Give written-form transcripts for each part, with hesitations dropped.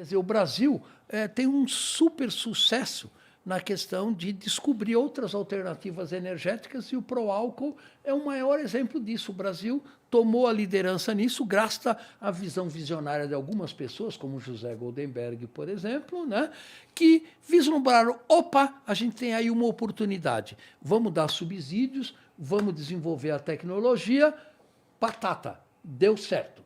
dizer, o Brasil tem um super sucesso na questão de descobrir outras alternativas energéticas e o pró-álcool é o maior exemplo disso. O Brasil tomou a liderança nisso, graças à visão visionária de algumas pessoas, como José Goldenberg, por exemplo, né, que vislumbraram, opa, a gente tem aí uma oportunidade, vamos dar subsídios, vamos desenvolver a tecnologia, batata, deu certo.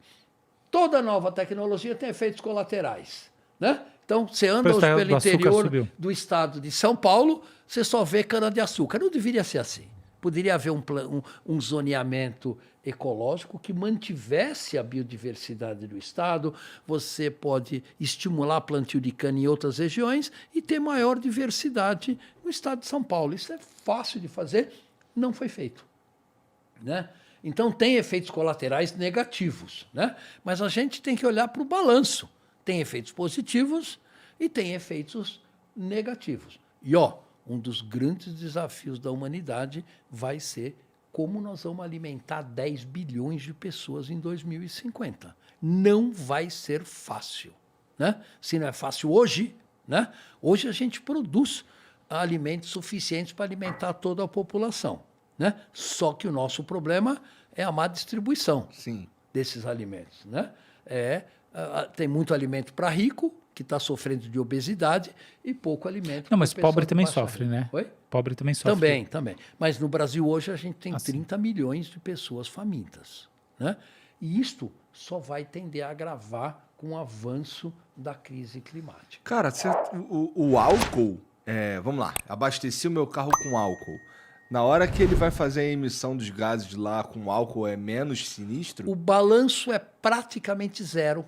Toda nova tecnologia tem efeitos colaterais, né? Então, você anda hoje pelo interior do estado de São Paulo, você só vê cana-de-açúcar. Não deveria ser assim. Poderia haver um zoneamento ecológico que mantivesse a biodiversidade do estado. Você pode estimular plantio de cana em outras regiões e ter maior diversidade no estado de São Paulo. Isso é fácil de fazer, não foi feito, né? Então, tem efeitos colaterais negativos, né? Mas a gente tem que olhar para o balanço. Tem efeitos positivos e tem efeitos negativos. E, um dos grandes desafios da humanidade vai ser como nós vamos alimentar 10 bilhões de pessoas em 2050. Não vai ser fácil, né? Se não é fácil hoje, né? Hoje a gente produz alimentos suficientes para alimentar toda a população, né? Só que o nosso problema é a má distribuição desses alimentos, né? Tem muito alimento para rico, que está sofrendo de obesidade, e pouco alimento para mas pobre também sofre, né? Oi? Pobre também sofre. Também. Mas no Brasil hoje a gente tem 30 milhões de pessoas famintas, né? E isto só vai tender a agravar com o avanço da crise climática. Cara, o álcool... vamos lá, abasteci o meu carro com álcool. Na hora que ele vai fazer a emissão dos gases de lá com álcool, é menos sinistro? O balanço é praticamente zero.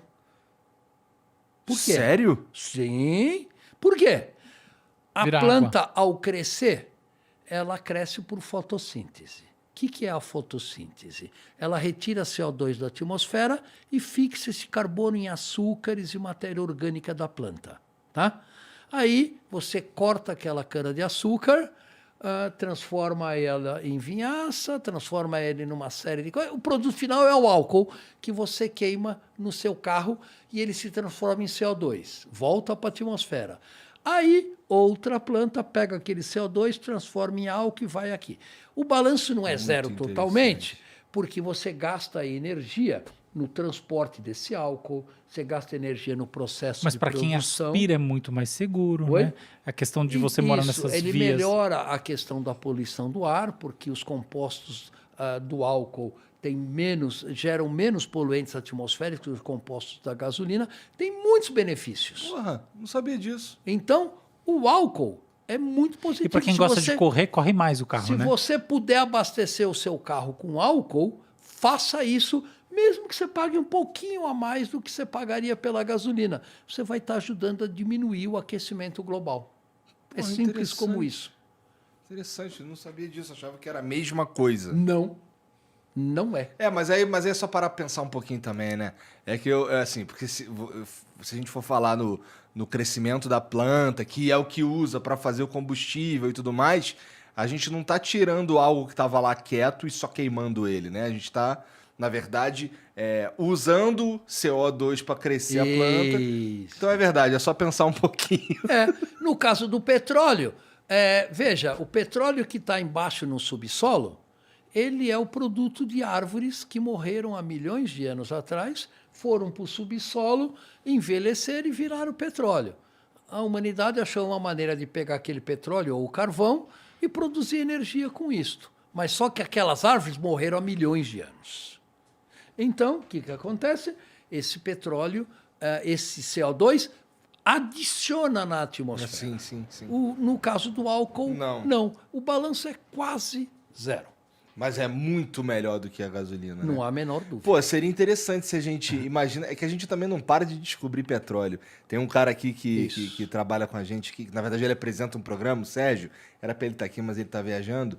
Por quê? Sério? Sim. Por quê? A Vira planta, água. ao crescer, ela cresce por fotossíntese. O que é a fotossíntese? Ela retira CO2 da atmosfera e fixa esse carbono em açúcares e matéria orgânica da planta, tá? Aí você corta aquela cana-de-açúcar, transforma ela em vinhaça, transforma ela em uma série de coisas. O produto final é o álcool que você queima no seu carro e ele se transforma em CO2, volta para a atmosfera. Aí outra planta pega aquele CO2, transforma em álcool e vai aqui. O balanço não é zero totalmente, porque você gasta energia no transporte desse álcool, você gasta energia no processo de produção. Mas para quem aspira é muito mais seguro, né? A questão de você morar nessas ele vias... melhora a questão da poluição do ar, porque os compostos do álcool geram menos poluentes atmosféricos que os compostos da gasolina. Tem muitos benefícios. Porra, não sabia disso. Então, o álcool é muito positivo. E para quem gosta de correr, corre mais o carro, né? Se você puder abastecer o seu carro com álcool, faça isso, mesmo que você pague um pouquinho a mais do que você pagaria pela gasolina. Você vai estar ajudando a diminuir o aquecimento global. É simples como isso. Interessante, eu não sabia disso, achava que era a mesma coisa. Não é. Mas aí é só parar pra pensar um pouquinho também, né? Porque se a gente for falar no crescimento da planta, que é o que usa para fazer o combustível e tudo mais, a gente não tá tirando algo que tava lá quieto e só queimando ele, né? A gente tá, na verdade, usando CO2 para crescer a planta. Então é verdade, é só pensar um pouquinho. No caso do petróleo, veja, o petróleo que está embaixo no subsolo, ele é o produto de árvores que morreram há milhões de anos atrás, foram para o subsolo, envelheceram e viraram petróleo. A humanidade achou uma maneira de pegar aquele petróleo ou o carvão e produzir energia com isto. Mas só que aquelas árvores morreram há milhões de anos. Então, o que acontece? Esse petróleo, esse CO2, adiciona na atmosfera. Sim. No caso do álcool, não. O balanço é quase zero. Mas é muito melhor do que a gasolina, né? Não há a menor dúvida. Pô, seria interessante se a gente imagina... É que a gente também não para de descobrir petróleo. Tem um cara aqui que trabalha com a gente, que na verdade ele apresenta um programa, o Sérgio. Era pra ele estar aqui, mas ele tá viajando.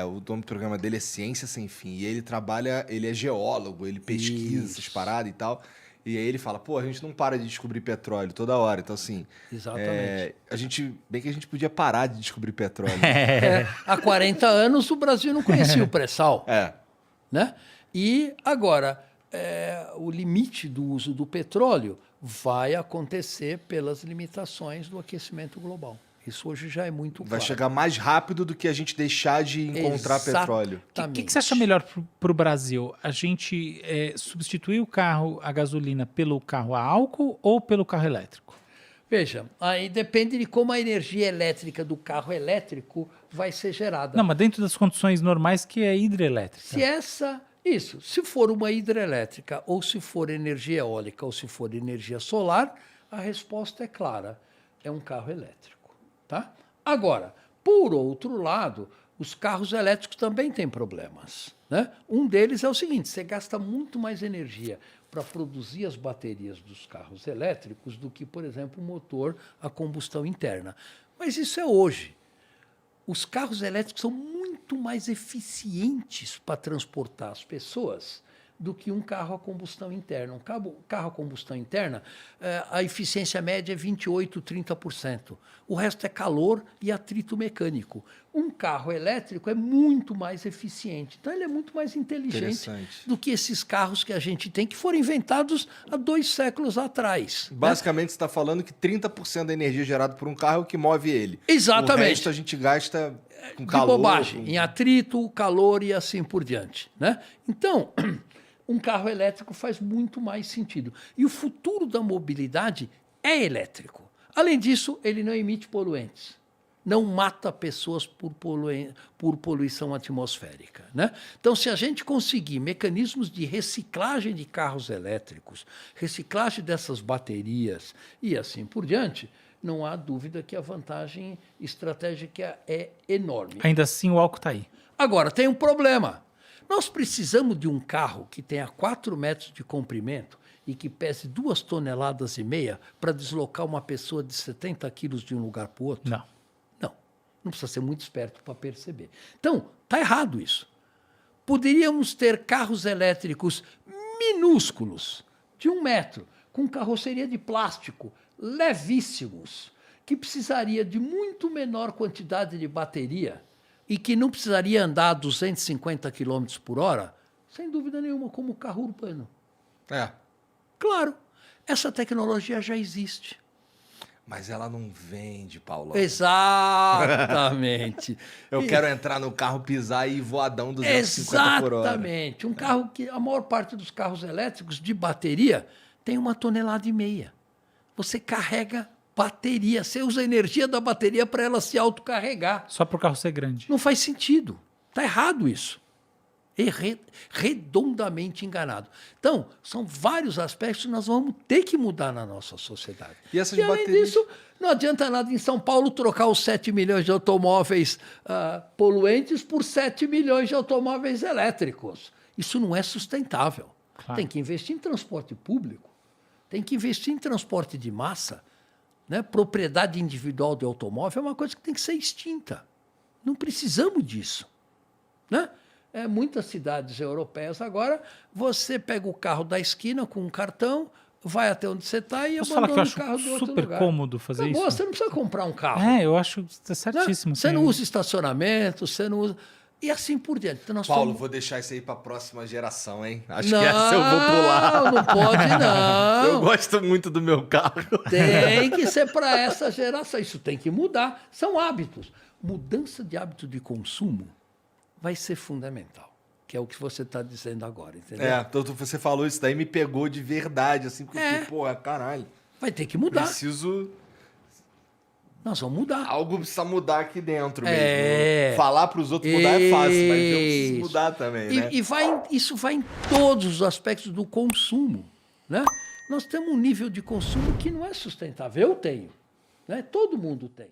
O nome do programa dele é Ciência Sem Fim. E ele é geólogo, ele pesquisa essas paradas e tal. E aí ele fala, a gente não para de descobrir petróleo toda hora. Então, assim... Exatamente. Bem que a gente podia parar de descobrir petróleo. Há 40 anos o Brasil não conhecia o pré-sal. Né? E agora, o limite do uso do petróleo vai acontecer pelas limitações do aquecimento global. Isso hoje já é muito claro. Vai chegar mais rápido do que a gente deixar de encontrar petróleo. O que você acha melhor para o Brasil? A gente substituir o carro a gasolina pelo carro a álcool ou pelo carro elétrico? Veja, aí depende de como a energia elétrica do carro elétrico vai ser gerada. Não, mas dentro das condições normais que é hidrelétrica. Se for uma hidrelétrica, ou se for energia eólica, ou se for energia solar, a resposta é clara, é um carro elétrico. Tá? Agora, por outro lado, os carros elétricos também têm problemas. Né? Um deles é o seguinte, você gasta muito mais energia para produzir as baterias dos carros elétricos do que, por exemplo, o motor a combustão interna. Mas isso é hoje. Os carros elétricos são muito mais eficientes para transportar as pessoas do que um carro a combustão interna. Um carro a combustão interna, a eficiência média é 28%, 30%. O resto é calor e atrito mecânico. Um carro elétrico é muito mais eficiente. Então, ele é muito mais inteligente do que esses carros que a gente tem, que foram inventados há 2 séculos atrás. Basicamente, você está falando que 30% da energia gerada por um carro é o que move ele. Exatamente. O resto a gente gasta com calor. De bobagem, em atrito, calor e assim por diante. Né? Então, um carro elétrico faz muito mais sentido. E o futuro da mobilidade é elétrico. Além disso, ele não emite poluentes. Não mata pessoas por poluição atmosférica. Né? Então, se a gente conseguir mecanismos de reciclagem de carros elétricos, reciclagem dessas baterias e assim por diante, não há dúvida que a vantagem estratégica é enorme. Ainda assim, o álcool está aí. Agora, tem um problema. Nós precisamos de um carro que tenha 4 metros de comprimento e que pese 2,5 toneladas para deslocar uma pessoa de 70 quilos de um lugar para o outro? Não. Não precisa ser muito esperto para perceber. Então, está errado isso. Poderíamos ter carros elétricos minúsculos, de 1 metro, com carroceria de plástico, levíssimos, que precisaria de muito menor quantidade de bateria e que não precisaria andar a 250 km por hora, sem dúvida nenhuma, como carro urbano. Claro, essa tecnologia já existe. Mas ela não vende, Paulo. Exatamente. Eu quero entrar no carro, pisar e ir voadão 250 por hora. Exatamente. Um carro que a maior parte dos carros elétricos de bateria tem 1,5 toneladas. Você carrega bateria, você usa a energia da bateria para ela se autocarregar. Só para o carro ser grande. Não faz sentido. Está errado isso. Redondamente enganado. Então, são vários aspectos que nós vamos ter que mudar na nossa sociedade. E essas além disso, não adianta nada em São Paulo trocar os 7 milhões de automóveis poluentes por 7 milhões de automóveis elétricos. Isso não é sustentável. Claro. Tem que investir em transporte público, tem que investir em transporte de massa. Né? Propriedade individual de automóvel é uma coisa que tem que ser extinta. Não precisamos disso. Né? Muitas cidades europeias agora, você pega o carro da esquina com um cartão, vai até onde você está e abandona o carro do outro lugar. Super cômodo fazer isso. Você não precisa comprar um carro. Eu acho que está certíssimo. Você não usa estacionamento, você não usa... E assim por diante. Então, Paulo, vou deixar isso aí para a próxima geração, hein? Acho que essa eu vou pular. Não pode, não. Eu gosto muito do meu carro. Tem que ser para essa geração. Isso tem que mudar. São hábitos. Mudança de hábito de consumo vai ser fundamental, que é o que você está dizendo agora, entendeu? Você falou isso daí, me pegou de verdade, assim, porque, caralho. Vai ter que mudar. Nós vamos mudar. Algo precisa mudar aqui dentro mesmo. Falar para os outros mudar é fácil, mas eu preciso mudar também, né? Isso vai em todos os aspectos do consumo, né? Nós temos um nível de consumo que não é sustentável. Eu tenho, né? Todo mundo tem.